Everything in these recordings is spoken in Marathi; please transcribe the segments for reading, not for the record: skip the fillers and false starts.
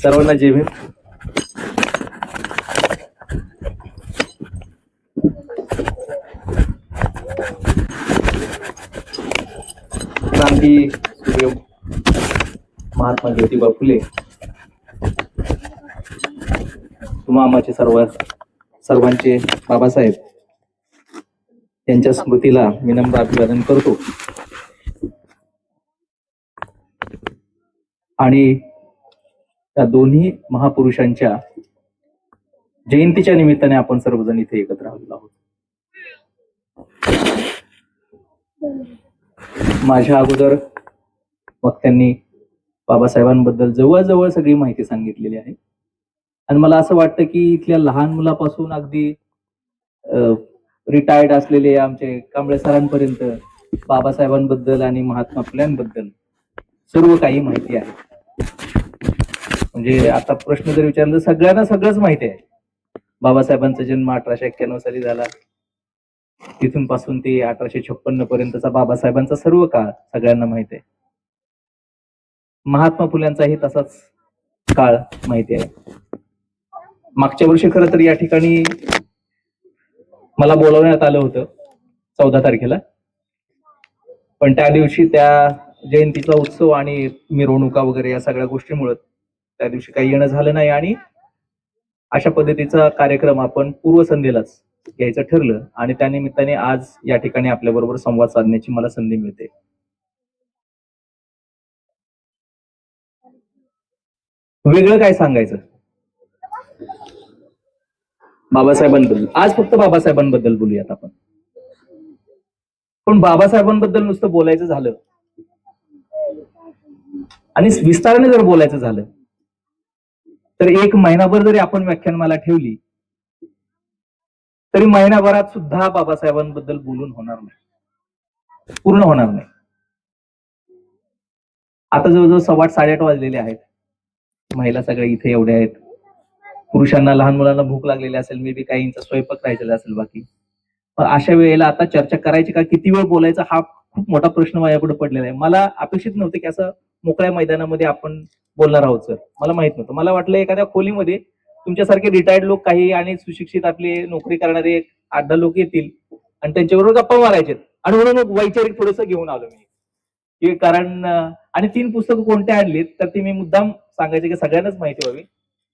सर्वांना जय भीम. क्रांती सूर्य महात्मा ज्योतिबा फुले तुम्हा आम्हाचे सर्वांचे बाबासाहेब यांच्या स्मृतीला मी नम्र अभिवादन करतो. आणि त्या दोन्ही महापुरुषांच्या जयंतीच्या निमित्ताने आपण सर्वजण इथे एकत्र आलेलो आहोत. माझ्या अगोदर वक्त्यांनी बाबासाहेबांबद्दल जवळजवळ सगळी माहिती सांगितलेली आहे. आणि मला असं वाटतं की इथल्या लहान मुलापासून अगदी रिटायर्ड असलेले आमचे कांबळे सरांपर्यंत बाबासाहेबांबद्दल आणि महात्मा फुल्यांबद्दल सर्व काही माहिती आहे. म्हणजे आता प्रश्न जर विचारला तर सगळ्यांना सगळंच माहिती आहे. बाबासाहेबांचा जन्म 1891 साली झाला. तिथून पासून ते 1856 पर्यंतचा बाबासाहेबांचा सर्व काळ सगळ्यांना माहिती आहे. महात्मा फुल्यांचाही तसाच काळ माहिती आहे. मागच्या वर्षी खरं तर या ठिकाणी मला बोलवण्यात आलं होतं 14 तारखेला, पण त्या दिवशी त्या जयंतीचा उत्सव आणि मिरवणुका वगैरे या सगळ्या गोष्टीमुळे त्या दिवशी काही येणं झालं नाही. आणि अशा पद्धतीचा कार्यक्रम आपण पूर्वसंध्येलाच घ्यायचं ठरलं आणि त्या निमित्ताने आज या ठिकाणी आपल्या बरोबर संवाद साधण्याची मला संधी मिळते. वेगळं काय सांगायचं बाबासाहेबांबद्दल? आज फक्त बाबासाहेबांबद्दल बोलूयात आपण. पण बाबासाहेबांबद्दल नुसतं बोलायचं झालं आणि विस्ताराने जर बोलायचं झालं तर एक महिनाभर जरी आपण व्याख्यानमाला ठेवली तरी महिनाभरात सुद्धा बाबासाहेबांबद्दल बोलून होणार नाही, पूर्ण होणार नाही. आता जवळजवळ 7:15 वाजलेले आहेत. महिला सगळ्या इथे एवढ्या आहेत. पुरुषांना, लहान मुलांना भूक लागलेली असेल, मे बी काहींचा स्वयंपाक राहिलेला असेल बाकी. पण अशा वेळेला आता चर्चा करायची का, किती वेळ बोलायचा, हा खूप मोठा प्रश्न माझ्यापुढे पडलेला आहे. मला अपेक्षित नव्हते की असं मोकळ्या मैदानामध्ये आपण बोलणार आहोत सर. मला माहित नव्हतं. मला वाटलं एखाद्या खोलीमध्ये तुमच्यासारखे रिटायर्ड लोक काही आणि सुशिक्षित आपले नोकरी करणारे 8-10 लोक येतील आणि त्यांच्याबरोबर गप्पा मारायचे. आणि म्हणून वैचारिक थोडस घेऊन आलो मी. कारण आणि 3 पुस्तकं कोणते आणलीत तर ती मी मुद्दाम सांगायचे की सगळ्यांनाच माहिती व्हावी.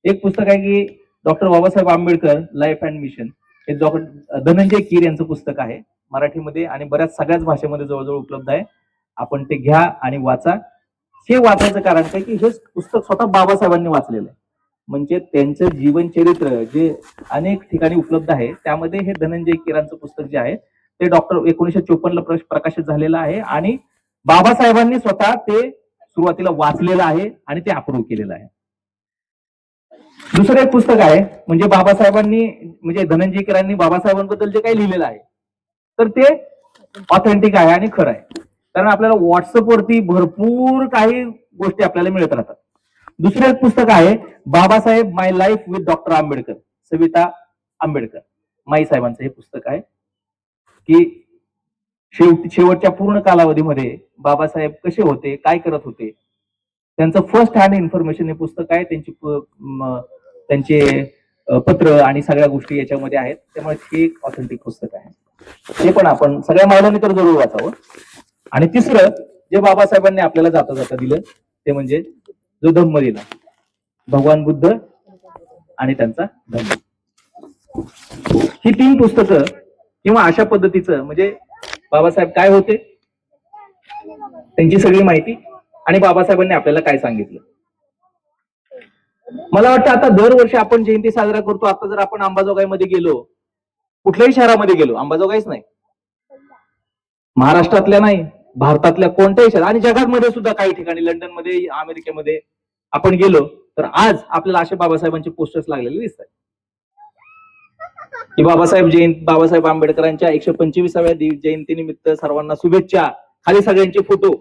एक पुस्तक आहे की doctor Babasaheb Ambedkar life and mission. हे डॉक्टर धनंजय कीर यांचं पुस्तक आहे. मराठीमध्ये आणि बऱ्याच सगळ्याच भाषेमध्ये जवळजवळ उपलब्ध आहे. आपण ते घ्या आणि वाचा. हे वाचायचं कारण काय की हे पुस्तक स्वतः बाबासाहेबांनी वाचलेलं आहे. म्हणजे त्यांचं जीवन चरित्र जे अनेक ठिकाणी उपलब्ध आहे त्यामध्ये हे धनंजय कीरांचं पुस्तक जे आहे ते डॉक्टर 1954 प्रकाशित झालेलं आहे आणि बाबासाहेबांनी स्वतः ते सुरुवातीला वाचलेलं आहे आणि ते अप्रूव्ह केलेलं आहे. दुसरं एक पुस्तक आहे म्हणजे बाबासाहेबांनी म्हणजे धनंजय कीरांनी बाबासाहेबांबद्दल जे काही लिहिलेलं आहे तर ते ऑथेंटिक आहे आणि खरं आहे. कारण आपल्याला व्हॉट्सअपवरती भरपूर काही गोष्टी आपल्याला मिळत राहतात. दुसरं एक पुस्तक आहे Babasaheb my life with doctor Ambedkar, Savita Ambedkar Mai साहेबांचं हे पुस्तक आहे की शेवटच्या पूर्ण कालावधीमध्ये बाबासाहेब कसे होते, काय करत होते, त्यांचं फर्स्ट हँड इन्फॉर्मेशन हे पुस्तक आहे. त्यांचे पत्र आणि सगळ्या गोष्टी याच्यामध्ये आहेत. त्यामुळे हे एक ऑथेंटिक पुस्तक आहे. ते पण आपण सगळ्या महिलांनी तर जरूर वाचावं. आणि तिसरं जे बाबासाहेबांनी आपल्याला जाता जाता दिलं ते म्हणजे जो धम्म दिला, भगवान बुद्ध आणि त्यांचा धम्म. ही 3 पुस्तकं किंवा अशा पद्धतीचं म्हणजे बाबासाहेब काय होते, त्यांची सगळी माहिती आणि बाबासाहेबांनी आपल्याला काय सांगितलं. मला वाटतं आता दरवर्षी आपण जयंती साजरा करतो. आता जर आपण अंबाजोगाईमध्ये गेलो, कुठल्याही शहरामध्ये गेलो, अंबाजोगाईच नाही, महाराष्ट्रातल्या नाही, भारतातल्या कोणत्याही शहरात आणि जगामध्ये सुद्धा काही ठिकाणी, लंडनमध्ये, अमेरिकेमध्ये आपण गेलो तर आज आपल्याला असे बाबासाहेबांचे पोस्टर्स लागलेले दिसतात की बाबासाहेब आंबेडकरांच्या 125व्या जयंतीनिमित्त सर्वांना शुभेच्छा. खाली सगळ्यांचे फोटो.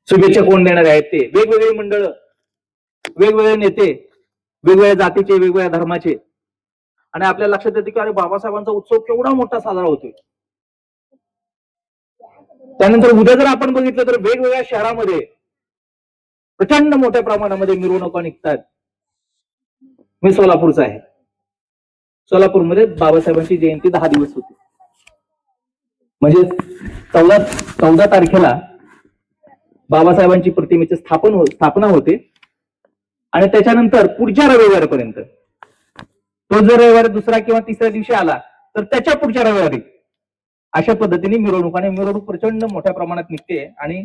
शुभेच्छा कोण देणारे आहेत ते वेगवेगळे मंडळ, वेगवेगळे नेते, वेगवेगळ्या जातीचे, वेगवेगळ्या धर्माचे. आणि आपल्या लक्षात येते की अरे बाबासाहेबांचा उत्सव केवढा मोठा साजरा होतोय. त्यानंतर उद्या जर आपण बघितलं तर वेगवेगळ्या शहरामध्ये प्रचंड मोठ्या प्रमाणामध्ये मिरवणुका निघतात. मी सोलापूरचा आहे. सोलापूरमध्ये बाबासाहेबांची जयंती 10 दिवस होती. म्हणजे 14 तारखेला बाबासाहेबांची प्रतिमेची स्थापना होते आणि त्याच्यानंतर पुढच्या रविवारपर्यंत, तो जर रविवारी दुसरा किंवा तिसऱ्या दिवशी आला तर त्याच्या पुढच्या रविवारी अशा पद्धतीने मिरवणूक प्रचंड मोठ्या प्रमाणात निघते आणि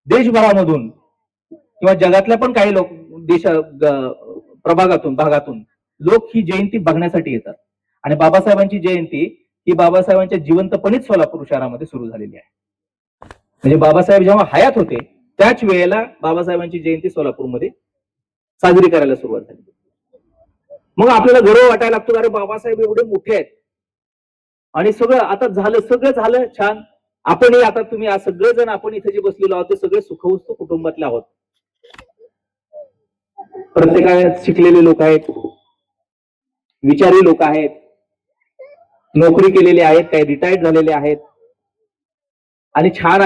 देशभरामधून किंवा जगातल्या पण काही लोक भागातून लोक ही जयंती बघण्यासाठी येतात. आणि बाबासाहेबांची जयंती ही बाबासाहेबांच्या जिवंतपणीच सोलापूर शहरामध्ये सुरू झालेली आहे. म्हणजे बाबासाहेब जेव्हा हयात होते त्याच वेळेला बाबासाहेबांची जयंती सोलापूरमध्ये साजरी करायला सुरुवात झाली. मग आपल्याला गर्व वाटायला लागतो, अरे बाबासाहेब एवढे मोठे आहेत आणि सगळं झालं छान. आपणही आता तुम्ही सगळेजण आपण इथे जे बसलेलो आहोत ते सगळे सुखवस्तू कुटुंबातले आहोत. प्रत्येकाला शिकलेले लोक आहेत, विचारी लोक आहेत, नोकरी केलेले आहेत, काही रिटायर्ड झालेले आहेत आणि छान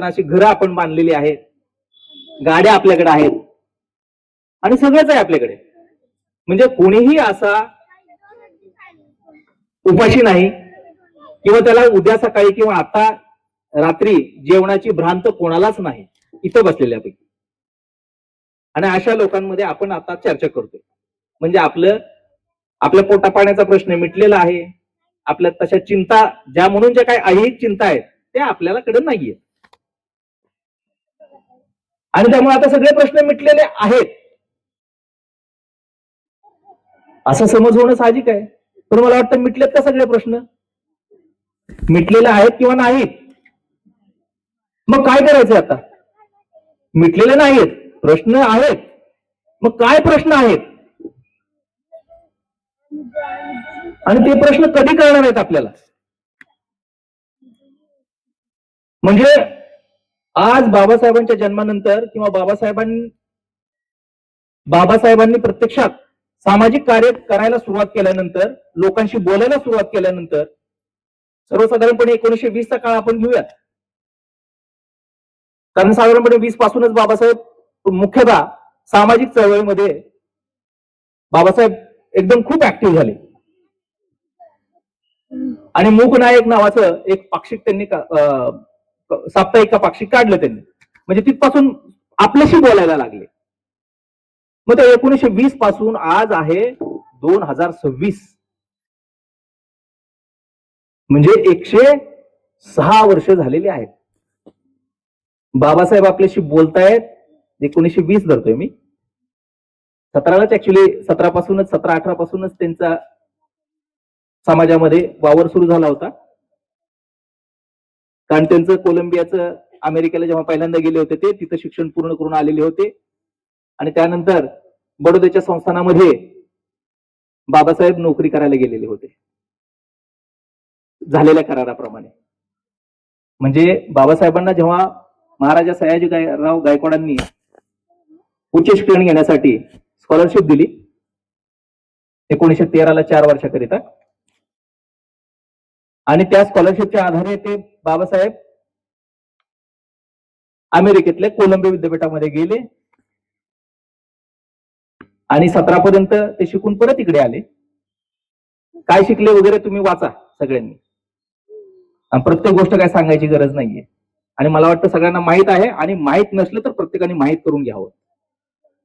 अशी घरं आपण बांधलेली आहेत, गाड्या आपल्याकडे आहेत आणि सगळंच आहे आपल्याकडे. म्हणजे कोणीही असा उपाशी नाही किंवा त्याला उद्या सकाळी किंवा आता रात्री जेवणाची भ्रांत कोणालाच नाही इथं बसलेल्यापैकी. आणि अशा लोकांमध्ये आपण आता चर्चा करतोय. म्हणजे आपल्या पोटापाण्याचा प्रश्न मिटलेला आहे. आपल्या तशा चिंता ज्या म्हणून ज्या काही ऐहिक चिंता आहेत त्या आपल्याला कडे नाहीये आणि त्यामुळे आता सगळे प्रश्न मिटलेले आहेत असं समज होणं साहजिक आहे. पण मला वाटतं मिटलेत का सगळे प्रश्न? मिटलेले आहेत किंवा नाहीत? मग काय करायचं आता? मिटलेले नाहीत, प्रश्न आहेत, मग काय प्रश्न आहेत आणि ते प्रश्न कधी कळणार आहेत आपल्याला? म्हणजे आज बाबासाहेबांच्या जन्मानंतर किंवा बाबासाहेबांनी प्रत्यक्षात सामाजिक कार्य करायला सुरुवात केल्यानंतर, लोकांशी बोलायला सुरुवात केल्यानंतर, सर्वसाधारणपणे 1920चा काळ आपण घेऊयात. कारण साधारणपणे 20 पासूनच बाबासाहेब मुख्यतः सामाजिक चळवळीमध्ये बाबासाहेब एकदम खूप ऍक्टिव्ह झाले आणि मूकनायक नावाचं एक पाक्षिक त्यांनी साप्ताहिक पाक्षिक काढलं त्यांनी. म्हणजे तिथपासून आपल्याशी बोलायला लागले. मग ते 1920 पासून आज आहे 2026, म्हणजे 106 वर्ष झालेली आहेत. बाबासाहेब आपल्याशी बोलतायत 1920 धरतोय मी, 17लाच ऍक्च्युली 17-18 पासूनच त्यांचा समाजामध्ये वावर सुरू झाला होता. कारण त्यांचं कोलंबियाचं अमेरिकेला जेव्हा पहिल्यांदा गेले होते ते तिथं शिक्षण पूर्ण करून आलेले होते आणि त्यानंतर बडोद्याच्या संस्थानामध्ये बाबासाहेब नोकरी करायला गेलेले होते झालेल्या कराराप्रमाणे. म्हणजे बाबासाहेबांना जेव्हा महाराजा सयाजीराव गायकवाडांनी उच्च शिक्षण घेण्यासाठी स्कॉलरशिप दिली 1913ला 4 वर्षाकरिता, आणि त्या स्कॉलरशिपच्या आधारे ते बाबासाहेब अमेरिकेतल्या कोलंबिया विद्यापीठामध्ये गेले आणि 17 पर्यंत ते शिकून परत इकडे आले. काय शिकले वगैरे तुम्ही वाचा सगळ्यांनी, प्रत्येक गोष्ट काय सांगायची गरज नाहीये. आणि मला वाटतं सगळ्यांना माहित आहे आणि माहित नसलं तर प्रत्येकाने माहित करून घ्यावं.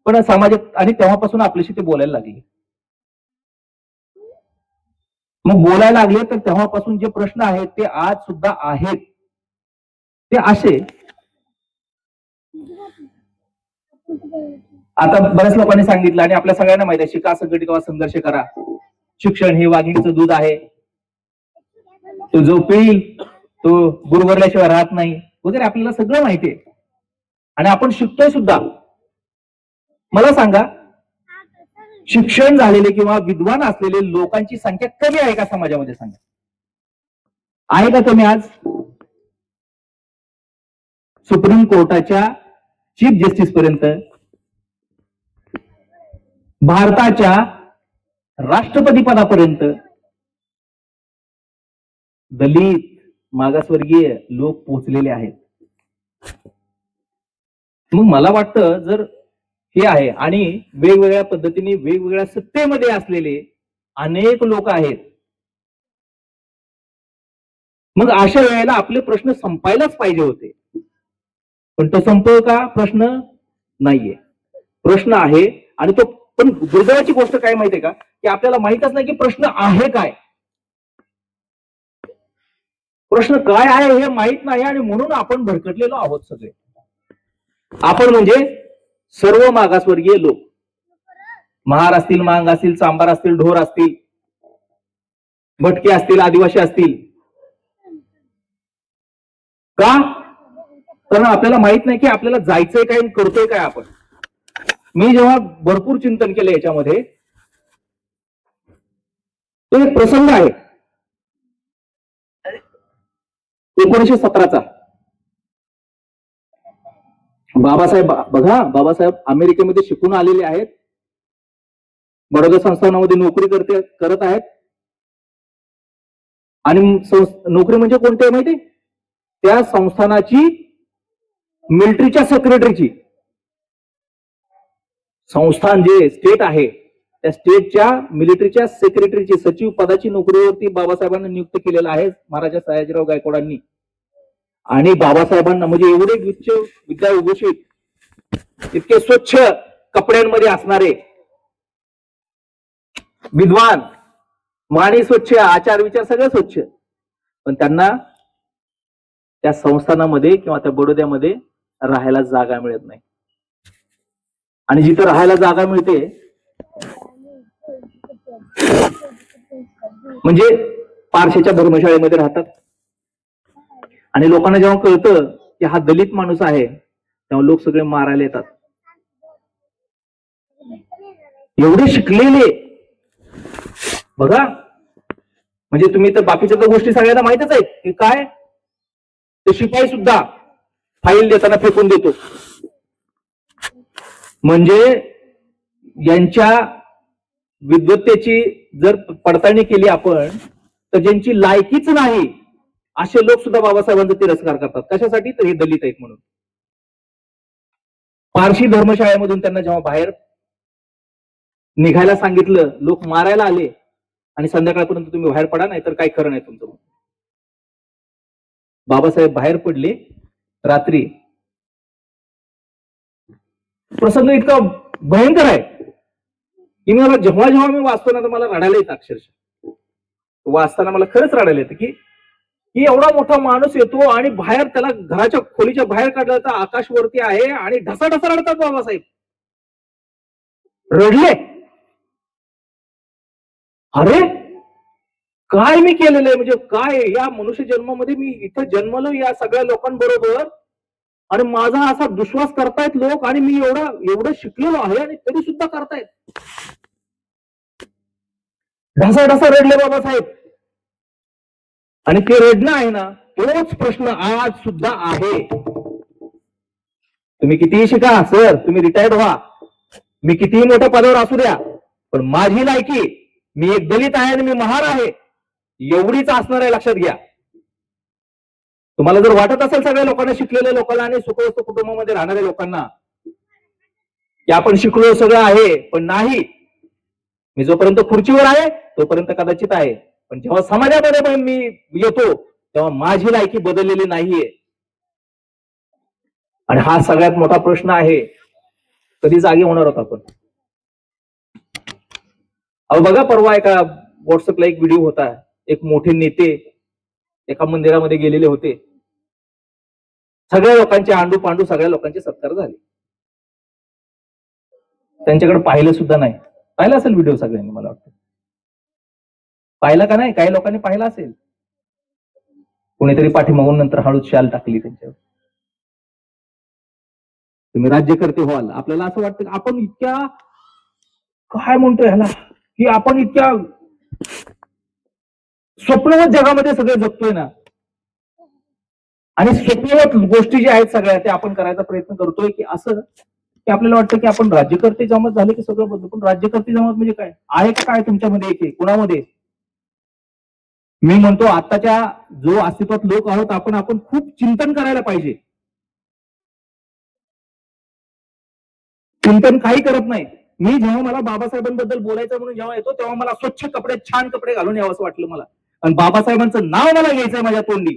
पण सामाजिक, आणि तेव्हापासून आपल्याशी ते बोलायला लागले. मग बोलायला लागले तर तेव्हापासून जे प्रश्न आहेत ते आज सुद्धा आहेत. ते असे, आता बऱ्याच लोकांनी सांगितलं आणि आपल्या सगळ्यांना माहिती आहे, शिका, संघटित व्हा, संघर्ष करा, शिक्षण हे वाघिणीचं दूध आहे, तो जो पिईल तो गुरवरल्याशिवाय राहत नाही वगैरे, आपल्याला सगळं माहिती आहे आणि आपण शिकतोय सुद्धा. मला सांगा, शिक्षण झालेले किंवा विद्वान असलेले लोकांची संख्या कमी आहे का समाजामध्ये? सांगा, आहे का कमी? आज सुप्रीम कोर्टाच्या चीफ जस्टिस पर्यंत, भारताच्या राष्ट्रपती पदापर्यंत दलित, मागासवर्गीय लोक पोहोचलेले आहेत. मग मला वाटतं जर हे आहे आणि वेगवेगळ्या पद्धतीने वेगवेगळ्या सत्तेमध्ये असलेले अनेक लोक आहेत, मग अशा वेळेला आपले प्रश्न संपायलाच पाहिजे होते. पण तो संपव का प्रश्न? नाहीये. प्रश्न आहे आणि तो पण दुर्दैवाची गोष्ट काय माहितीये का, की आपल्याला माहितच नाही की प्रश्न आहे काय. प्रश्न काय आहे हे माहित नाही आणि म्हणून आपण भरकटलेलो आहोत सगळे. आपण म्हणजे सर्व मागासवर्गीय लोक, महार असतील, मांग असतील, चांबार असतील, ढोर असतील, भटके असतील, आदिवासी असतील. का? कारण आपल्याला माहित नाही की आपल्याला जायचंय काय, करतोय काय आपण. मी जेव्हा भरपूर चिंतन केलं याच्यामध्ये, तो एक प्रसंग आहे 1917चा. बाबासाहेब बघा, बाबासाहेब अमेरिकेमध्ये शिकून आलेले आहेत, बडोदा संस्थानामध्ये नोकरी करत आहेत. आणि नोकरी म्हणजे कोणती माहिती? त्या संस्थानाची मिलिटरीच्या सेक्रेटरीची. संस्थान जे स्टेट आहे त्या स्टेटच्या मिलिटरीच्या सेक्रेटरीची, सचिव पदाची नोकरीवरती बाबासाहेबांना नियुक्त केलेलं आहे महाराजा सयाजीराव गायकवाडांनी. आणि बाबासाहेबांना म्हणजे एवढे उच्च विद्याविभूषित, इतके स्वच्छ कपड्यांमध्ये असणारे, विद्वान, वाणी स्वच्छ, आचार विचार सगळं स्वच्छ, पण त्यांना त्या संस्थानामध्ये किंवा त्या बडोद्यामध्ये राहायला जागा मिळत नाही. आणि जिथं राहायला जागा मिळते म्हणजे पारशीच्या धर्मशाळेमध्ये राहतात. आणि लोकांना जेव्हा कळतं की हा दलित माणूस आहे, तेव्हा लोक सगळे मारायला येतात. एवढे शिकलेले बघा, म्हणजे तुम्ही तर बाकीच्या तर गोष्टी सगळ्यांना माहितच आहेत की काय, ते शिपाई सुद्धा फाईल देताना फेकून देतो. म्हणजे यांच्या विद्वत्तेची जर पडताळणी केली आपण, तर ज्यांची लायकीच नाही असे लोक सुद्धा बाबासाहेबांचा तिरस्कार करतात. कशासाठी? तर हे दलित आहेत म्हणून. पारशी धर्मशाळेमधून त्यांना जेव्हा बाहेर निघायला सांगितलं, लोक मारायला आले आणि संध्याकाळपर्यंत तुम्ही बाहेर पडा, नाही तर काही खरं नाही तुमचं. बाबासाहेब बाहेर पडले रात्री. प्रसंग इतका भयंकर आहे की मला जेव्हा जेव्हा मी वाचतो ना तर मला रडायला येतं. अक्षरशः वाचताना मला खरंच रडायला येतं की एवढा मोठा माणूस येतो आणि बाहेर त्याला घराच्या खोलीच्या बाहेर काढलं तर आकाश वरती आहे आणि ढसा ढसा रडतात बाबासाहेब. रडले. अरे काय मी केलेलं आहे, म्हणजे काय या मनुष्य जन्मामध्ये मी इथं जन्मलो या सगळ्या लोकांबरोबर, आणि माझा असा दुश्वास करतायत लोक, आणि मी एवढं शिकलेलो आहे आणि तरी सुद्धा करतायत. ढसा ढसा रडले बाबासाहेब. आणि ते रडणं आहे ना, तोच प्रश्न आज सुद्धा आहे. तुम्ही कितीही शिका सर, तुम्ही रिटायर्ड व्हा, मी कितीही मोठ्या पदावर असू द्या, पण माझी लायकी, मी एक दलित आहे आणि मी महार आहे, एवढीच असणार आहे, लक्षात घ्या. तुम्हाला जर वाटत असेल सगळ्या लोकांना, शिकलेल्या लोकांना आणि सुखवस्त कुटुंबामध्ये राहणाऱ्या लोकांना, की आपण शिकलो सगळं आहे, पण नाही. मी जोपर्यंत खुर्चीवर आहे तोपर्यंत कदाचित आहे, पण जेव्हा समाजामध्ये पण मी येतो तेव्हा माझी लायकी बदललेली नाहीये. आणि हा सगळ्यात मोठा प्रश्न आहे, कधी जागे होणार होता आपण. अहो बघा, परवा एका व्हॉट्सअपला एक व्हिडिओ होता, एक मोठे नेते एका मंदिरामध्ये गेलेले होते. सगळ्या लोकांचे आंडू पांडू, सगळ्या लोकांचे सत्कार झाले. त्यांच्याकडे पाहिलं सुद्धा नाही. पाहिलं असेल व्हिडिओ सगळ्यांनी, मला वाटतं पाहिला का नाही? काही लोकांनी पाहिला असेल. कोणीतरी पाठीमागून नंतर हळूच शाल टाकली त्यांच्यावर. तुम्ही राज्यकर्ते व्हाल, आपल्याला असं वाटतं की आपण इतक्या, काय म्हणतोय ह्याला, की आपण इतक्या स्वप्नवत जगामध्ये सगळे जगतोय ना, आणि स्वप्नवत गोष्टी ज्या आहेत सगळ्या त्या आपण करायचा प्रयत्न करतोय, की असं की आपल्याला वाटतं की आपण राज्यकर्ते जमत झाले की सगळं बदल. पण राज्यकर्ते जमत म्हणजे काय आहे का, काय तुमच्यामध्ये येते कुणामध्ये? मी म्हणतो आताच्या जो अस्तित्वात लोक आहोत आपण खूप चिंतन करायला पाहिजे. चिंतन काही करत नाही. मी जेव्हा मला बाबासाहेबांबद्दल बोलायचं म्हणून जेव्हा येतो तेव्हा मला स्वच्छ कपडे, छान कपडे घालून यावं असं वाटलं मला. आणि बाबासाहेबांचं नाव मला घ्यायचंय माझ्या तोंडी,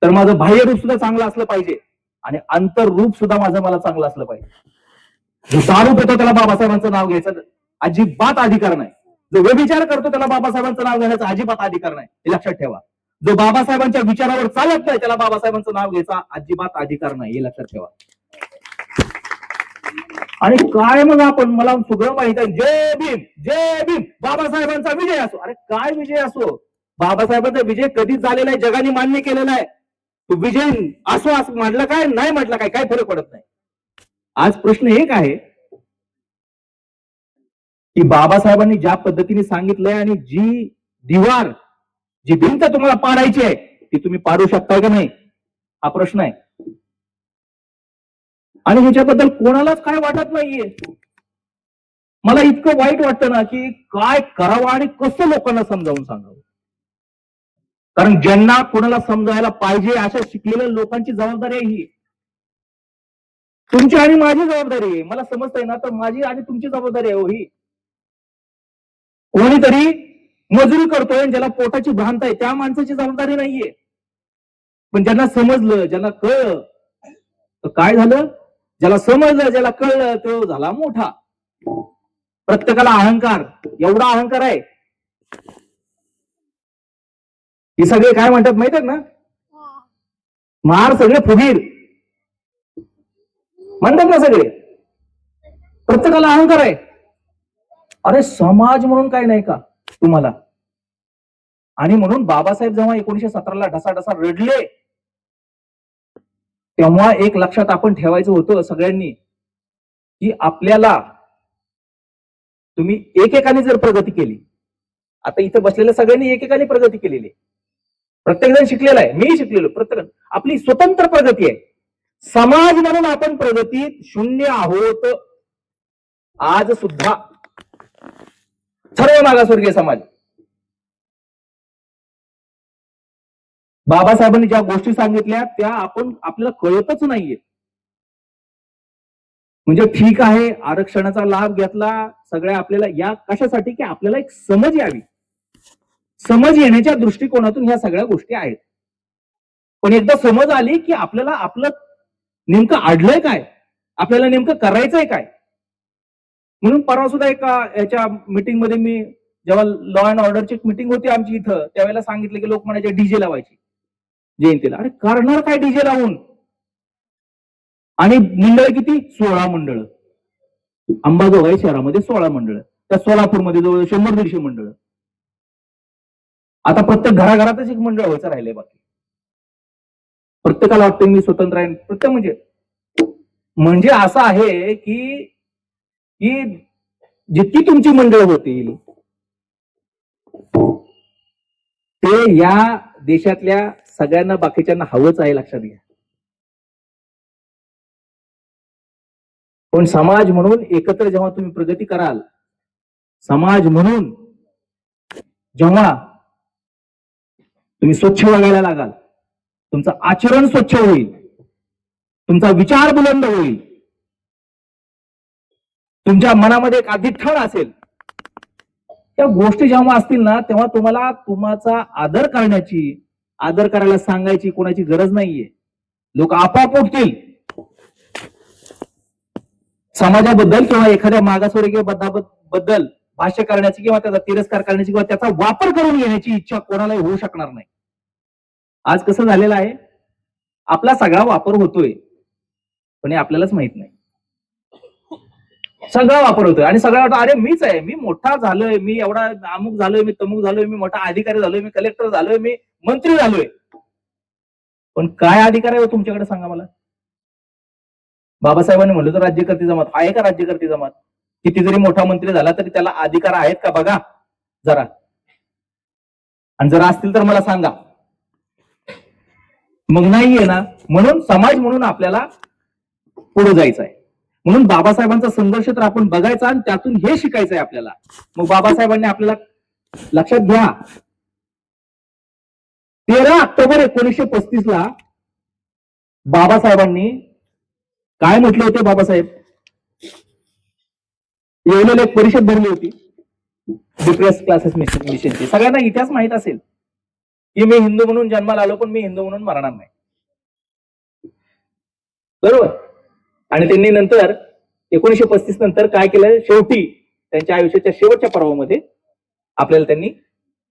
तर माझं बाह्य रूप सुद्धा चांगलं असलं पाहिजे आणि अंतर रूप सुद्धा माझं मला चांगलं असलं पाहिजे. जो दारू पितो त्याला बाबासाहेबांचं नाव घ्यायचं अजिबात अधिकार नाही. जो व्यभिचार करतो त्याला बाबासाहेबांचं नाव घेण्याचा अजिबात अधिकार नाही, हे लक्षात ठेवा. जो बाबासाहेबांच्या विचारावर चालत नाही त्याला बाबासाहेबांचं नाव घ्यायचा अजिबात अधिकार नाही, हे लक्षात ठेवा. आणि काय मग आपण, मला सगळं माहित आहे, जय भीम जय भीम, बाबासाहेबांचा विजय असो. अरे काय विजय असो, बाबासाहेबांचा विजय कधीच झालेला आहे, जगाने मान्य केलेला आहे. तो विजय असो असं म्हटलं काय, नाही म्हटलं काय, काय फरक पडत नाही. आज प्रश्न एक आहे की बाबासाहेबांनी ज्या पद्धतीने सांगितलंय आणि जी दिवार, जी भिंत तुम्हाला पाडायची आहे ती तुम्ही पाडू शकताय का नाही, हा प्रश्न आहे. आणि ह्याच्याबद्दल कोणालाच काय वाटत नाहीये. मला इतकं वाईट वाटतं ना की काय करावं आणि कसं लोकांना समजावून सांगावं. कारण ज्यांना कोणाला समजायला पाहिजे अशा शिकलेल्या लोकांची जबाबदारी आहे ही. तुमची आणि माझी जबाबदारी आहे. मला समजतंय ना, तर माझी आणि तुमची जबाबदारी आहे हो ही. कोणीतरी मजुरी करतोय ज्याला पोटाची भ्रांत आहे त्या माणसाची जबाबदारी नाहीये. पण ज्यांना समजलं, ज्यांना कळलं, तर काय झालं, ज्याला समजलं, ज्याला कळलं तो झाला मोठा. प्रत्येकाला अहंकार, एवढा अहंकार आहे. हे सगळे काय म्हणतात माहित आहेत ना, मार सगळे फुगीर म्हणतात ना सगळे. प्रत्येकाला अहंकार आहे. अरे समाज म्हणून काय नाही का तुम्हाला. आणि म्हणून बाबासाहेब जेव्हा 1917ला ढसाढसा रडले तेव्हा एक लक्षात आपण ठेवायचं होतं सगळ्यांनी की आपल्याला, तुम्ही एकेकाने जर प्रगती केली, आता इथं बसलेल्या सगळ्यांनी एकेकाने प्रगती केलेली, प्रत्येक जण शिकलेला आहे, मी शिकलेलो, प्रत्येक आपली स्वतंत्र प्रगती आहे. समाज म्हणून आपण प्रगतीत शून्य आहोत. आज सुद्धा सर्व मागासवर्गीय समाज, बाबासाहेबांनी ज्या गोष्टी सांगितल्या त्या आपल्याला कळतच नाहीये. म्हणजे ठीक आहे, आरक्षणाचा लाभ घेतला सगळ्या आपल्याला, या कशासाठी की आपल्याला एक समज यावी. समज येण्याच्या दृष्टिकोनातून ह्या सगळ्या गोष्टी आहेत. पण एकदा समज आली की आपल्याला आपलं नेमकं अडलंय काय, आपल्याला नेमकं करायचंय काय. म्हणून परवा सुद्धा एका याच्या मीटिंग मध्ये मी, जेव्हा लॉ अँड ऑर्डरची मीटिंग होती आमची इथं, त्यावेळेला सांगितलं की लोक म्हणायचे डीजे लावायची जयंतीला. अरे करणार काय डीजे लावून. आणि मंडळ किती, 16 मंडळ. अंबाजोगाई शहरामध्ये 16 मंडळ, त्या सोलापूरमध्ये जवळ 100-150 मंडळ. आता प्रत्येक घराघरातच एक मंडळ व्हायचं राहिले. बाकी प्रत्येकाला वाटतं मी स्वतंत्र आहे. प्रत्येक म्हणजे असं आहे की जितकी तुमची मंडळ होतील ते या देशातल्या सगळ्यांना, बाकीच्यांना हवंच आहे, लक्षात घ्या. पण समाज म्हणून एकत्र जेव्हा तुम्ही प्रगती कराल, समाज म्हणून जेव्हा तुम्ही स्वच्छ वागायला लागाल, तुमचं आचरण स्वच्छ होईल, तुमचा विचार बुलंद होईल, तुमच्या मनामध्ये एक अधिष्ठान असेल, त्या गोष्टी जेव्हा असतील ना तेव्हा तुम्हाला तुमचा आदर करण्याची, आदर करायला सांगायची कोणाची गरज नाहीये. लोक आपोआप उठतील. समाजाबद्दल किंवा एखाद्या मागासवर्गीय बद्दल भाष्य करण्याची किंवा त्याचा तिरस्कार करण्याची किंवा त्याचा वापर करून घेण्याची इच्छा कोणालाही होऊ शकणार नाही. आज कसं झालेलं आहे, आपला सगळा वापर होतोय पण हे आपल्यालाच माहित नाही. सगळा वापर होतोय आणि सगळं वाटतं अरे मीच आहे, मी मोठा झालोय, मी एवढा अमुक झालोय, मी तमुक झालोय, मी मोठा अधिकारी झालोय, मी कलेक्टर झालोय, मी मंत्री झालोय. पण काय अधिकार आहे तुमच्याकडे सांगा मला. बाबासाहेबांनी म्हणलं तर राज्यकर्ते जमात आहे का, राज्यकर्ते जमात किती जरी मोठा मंत्री झाला तरी त्याला अधिकार आहेत का बघा जरा, आणि जर असतील तर मला सांगा. मग नाहीये ना. म्हणून समाज म्हणून आपल्याला पुढे जायचं आहे. म्हणून बाबासाहेबांचा संघर्ष तर आपण बघायचा आणि त्यातून हे शिकायचंय आपल्याला. मग बाबासाहेबांनी आपल्याला, लक्षात घ्या, 13 ऑक्टोबर 1935 ला बाबासाहेबांनी काय म्हटले होते बाबासाहेब? येवलेला एक परिषद भरली होती डिप्रेस क्लासेस मिशनची. सगळ्यांना इतिहास माहित असेल की मी हिंदू म्हणून जन्माला आलो, पण मी हिंदू म्हणून मरणार नाही, बरोबर. आणि त्यांनी नंतर 1935 नंतर काय केलं? शेवटी त्यांच्या आयुष्याच्या शेवटच्या पर्वामध्ये आपल्याला त्यांनी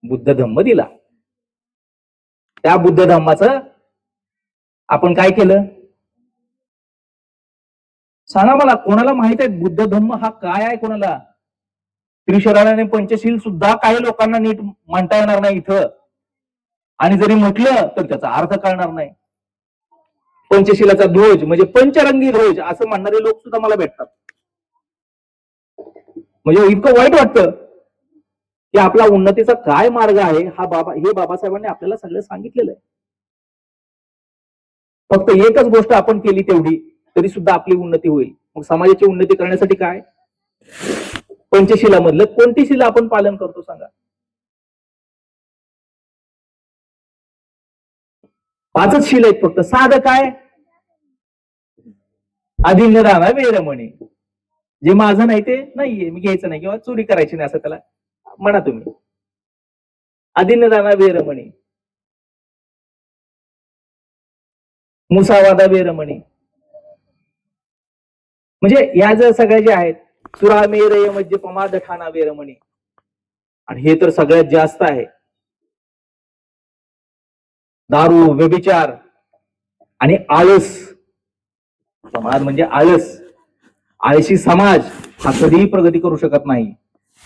बुद्ध धम्म दिला. त्या बुद्ध धम्माचं आपण काय केलं सांगा मला? कोणाला माहित आहे बुद्ध धम्म हा काय आहे? कोणाला? त्रिशराने पंचशील सुद्धा काही लोकांना नीट म्हणता येणार नाही इथं, आणि जरी म्हटलं तर त्याचा अर्थ कळणार नाही. पंचशिलाचा ध्वज म्हणजे पंचरंगी ध्वज असं म्हणणारे लोक सुद्धा मला भेटतात. म्हणजे इतकं वाईट वाटतं की आपला उन्नतीचा काय मार्ग आहे हे बाबासाहेबांनी आपल्याला सगळं सांगितलेलं आहे. फक्त एकच गोष्ट आपण केली तेवढी तरी सुद्धा आपली उन्नती होईल. मग समाजाची उन्नती करण्यासाठी काय? पंचशिला मधलं कोणती शिला आपण पालन करतो सांगा? 5च शिला आहेत फक्त. साधं काय? अदिन्य दाना वेरमणी. जे माझं नाही ते नाहीये, मी घ्यायचं नाही किंवा चोरी करायची नाही असं त्याला म्हणा तुम्ही. अदिन्य दाना वेरमणी, मुसावादा वेरमणी. म्हणजे या जर सगळ्या ज्या आहेत, सुरामेरय मद्यपमा दठाना वेरमणी, आणि हे तर सगळ्यात जास्त आहे. दारू, व्यभिचार आणि आळस. समाज म्हणजे आळस. आळशी समाज हा कधीही प्रगती करू शकत नाही.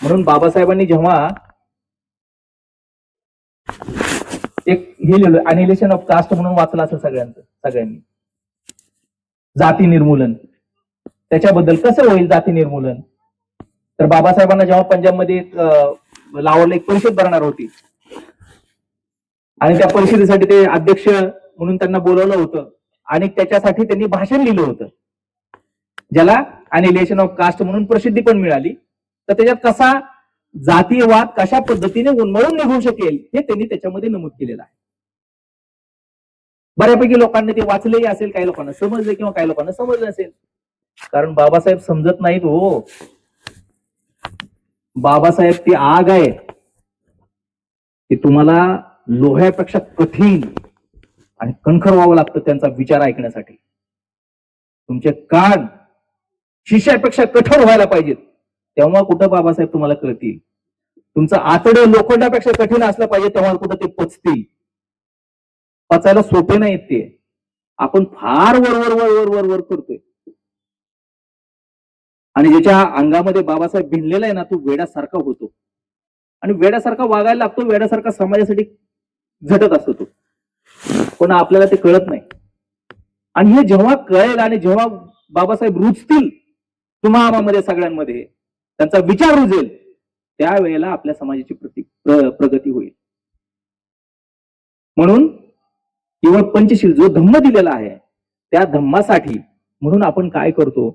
म्हणून बाबासाहेबांनी जेव्हा एक हे लिहिलं अनिलेशन ऑफ कास्ट म्हणून वाचलं असेल सगळ्यांनी, जाती निर्मूलन. त्याच्याबद्दल कसं होईल जाती निर्मूलन? तर बाबासाहेबांना जेव्हा पंजाबमध्ये लाहोरला एक परिषद भरणार होती आणि त्या परिषदेसाठी ते अध्यक्ष म्हणून त्यांना बोलवलं होतं आणि त्याच्यासाठी त्यांनी भाषण लिहिलं होतं ज्याला अनिलेशन ऑफ कास्ट म्हणून प्रसिद्धी पण मिळाली. तर त्याच्यात कसा जातीयवाद कशा पद्धतीने उन्मळून निघू शकेल हे त्यांनी त्याच्यामध्ये नमूद केलेलं आहे. बऱ्यापैकी लोकांनी ते वाचलेही असेल, काही लोकांना समजले किंवा काही लोकांना समजलं असेल. कारण बाबासाहेब समजत नाहीत हो. बाबासाहेब ती आग आहे की तुम्हाला लोह्यापेक्षा कठीण आणि कणखर व्हावं लागतं त्यांचा विचार ऐकण्यासाठी. तुमचे कान शिशापेक्षा कठोर व्हायला पाहिजेत, तेव्हा कुठं बाबासाहेब तुम्हाला कळतील. तुमचं आतडं लोखंडापेक्षा कठीण असलं पाहिजे, तेव्हा कुठं ते पचतील. पचायला सोपे नाहीत ते. आपण फार वर वर वर वर वर करतोय. आणि ज्याच्या अंगामध्ये बाबासाहेब भिनलेला आहे ना, तो वेड्यासारखा होतो आणि वेड्यासारखा वागायला लागतो, वेड्यासारखा समाजासाठी झटत असतो तो. पण आपल्याला ते कळत नाही. आणि हे जेव्हा कळेल आणि जेव्हा बाबासाहेब रुजतील तुम्हाला सगळ्यांमध्ये, त्यांचा विचार रुजेल, त्यावेळेला आपल्या समाजाची प्रगती होईल. म्हणून केवळ पंचशील जो धम्म दिलेला आहे त्या धम्मासाठी म्हणून आपण काय करतो?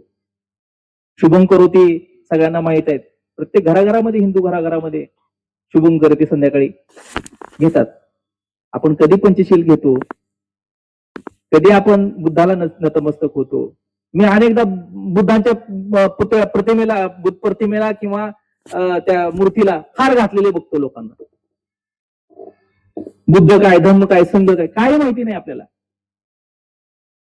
शुभम करोती सगळ्यांना माहित आहेत. प्रत्येक घराघरामध्ये, हिंदू घराघरामध्ये शुभम करोती संध्याकाळी घेतात. आपण कधी पंचशील घेतो? कधी आपण बुद्धाला नतमस्तक होतो? मी अनेकदा बुद्धांच्या प्रतिमेला, बुद्ध प्रतिमेला किंवा त्या मूर्तीला हार घातलेले बघतो लोकांना. बुद्ध काय, धम्म काय, संघ काय, काय माहिती नाही आपल्याला.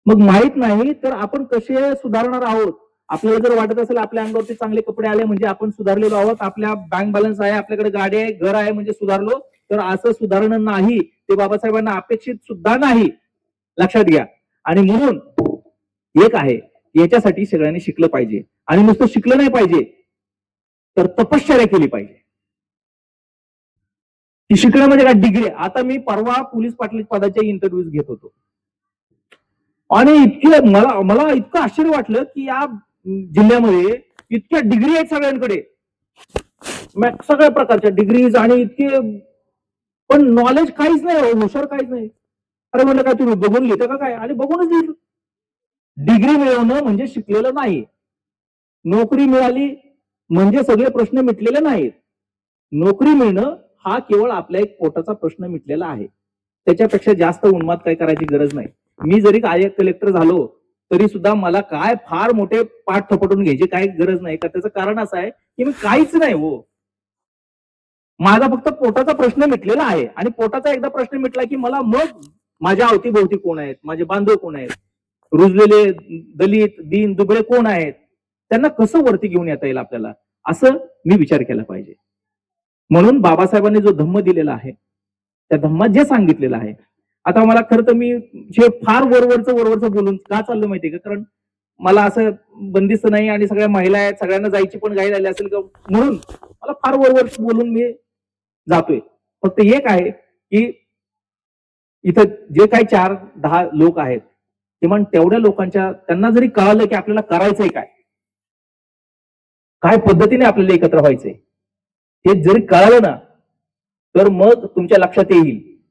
मग माहित नाही तर आपण कसे सुधारणार आहोत? आपल्याला जर वाटत असेल आपल्या अंगावरती चांगले कपडे आले म्हणजे आपण सुधारलेलो आहोत, आपल्या बँक बॅलन्स आहे, आपल्याकडे गाडी आहे, घर आहे म्हणजे सुधारलो, तर असं सुधारणं नाही. ते बाबासाहेबांना अपेक्षित सुद्धा नाही, लक्षात घ्या. आणि म्हणून एक आहे, याच्यासाठी सगळ्यांनी शिकलं पाहिजे. आणि नुसतं शिकलं नाही पाहिजे तर तपश्चर्या केली पाहिजे. की शिकणं म्हणजे काय? डिग्री. आता मी परवा पोलीस पाटील पदाचे इंटरव्ह्यूज घेत होतो आणि इतके मला इतकं आश्चर्य वाटलं की या जिल्ह्यामध्ये इतक्या डिग्री आहेत सगळ्यांकडे, सगळ्या प्रकारच्या डिग्रीज, आणि इतके, पण नॉलेज काहीच नाही, हुशार काहीच नाही. अरे म्हणलं काय तुम्ही बघून लिहिता का काय? आणि बघूनच लिहिलं. डिग्री मिळवणं म्हणजे शिकलेलं नाही. नोकरी मिळाली म्हणजे सगळे प्रश्न मिटलेले नाहीत. नोकरी मिळणं हा केवळ आपल्या एक पोटाचा प्रश्न मिटलेला आहे. त्याच्यापेक्षा जास्त उन्माद काय करायची गरज नाही. मी जरी कलेक्टर झालो तरी सुद्धा मला काय फार मोठे पाठ थपटून घ्यायची काही गरज नाही का. त्याचं कारण असं आहे की मी काहीच नाही हो. माझा फक्त पोटाचा प्रश्न मिटलेला आहे आणि पोटाचा एकदा प्रश्न मिटला की मला मग माझ्या अवतीभोवती कोण आहेत, माझे बांधव कोण आहेत, रुजलेले दलित दीन दुबळे कोण आहेत, त्यांना कसं वरती घेऊन येता येईल आपल्याला, असं मी विचार केला पाहिजे. म्हणून बाबासाहेबांनी जो धम्म दिलेला आहे त्या धम्मात जे सांगितलेलं आहे. आता मला खरं तर मी जे फार वरवरचं बोलून का चाललं माहितीये का, कारण मला असं बंदिस्त नाही आणि सगळ्या महिला आहेत, सगळ्यांना जायची पण घाई झाली असेल का म्हणून मला फार वरवरचं बोलून मी जातोय. फक्त एक आहे की इथं जे काही 4-10 लोक आहेत, किमान तेवढ्या लोकांच्या त्यांना जरी कळालं की आपल्याला करायचंय काय, काय पद्धतीने आपल्याला एकत्र व्हायचंय, हे जरी कळालं ना, तर मग तुमच्या लक्षात येईल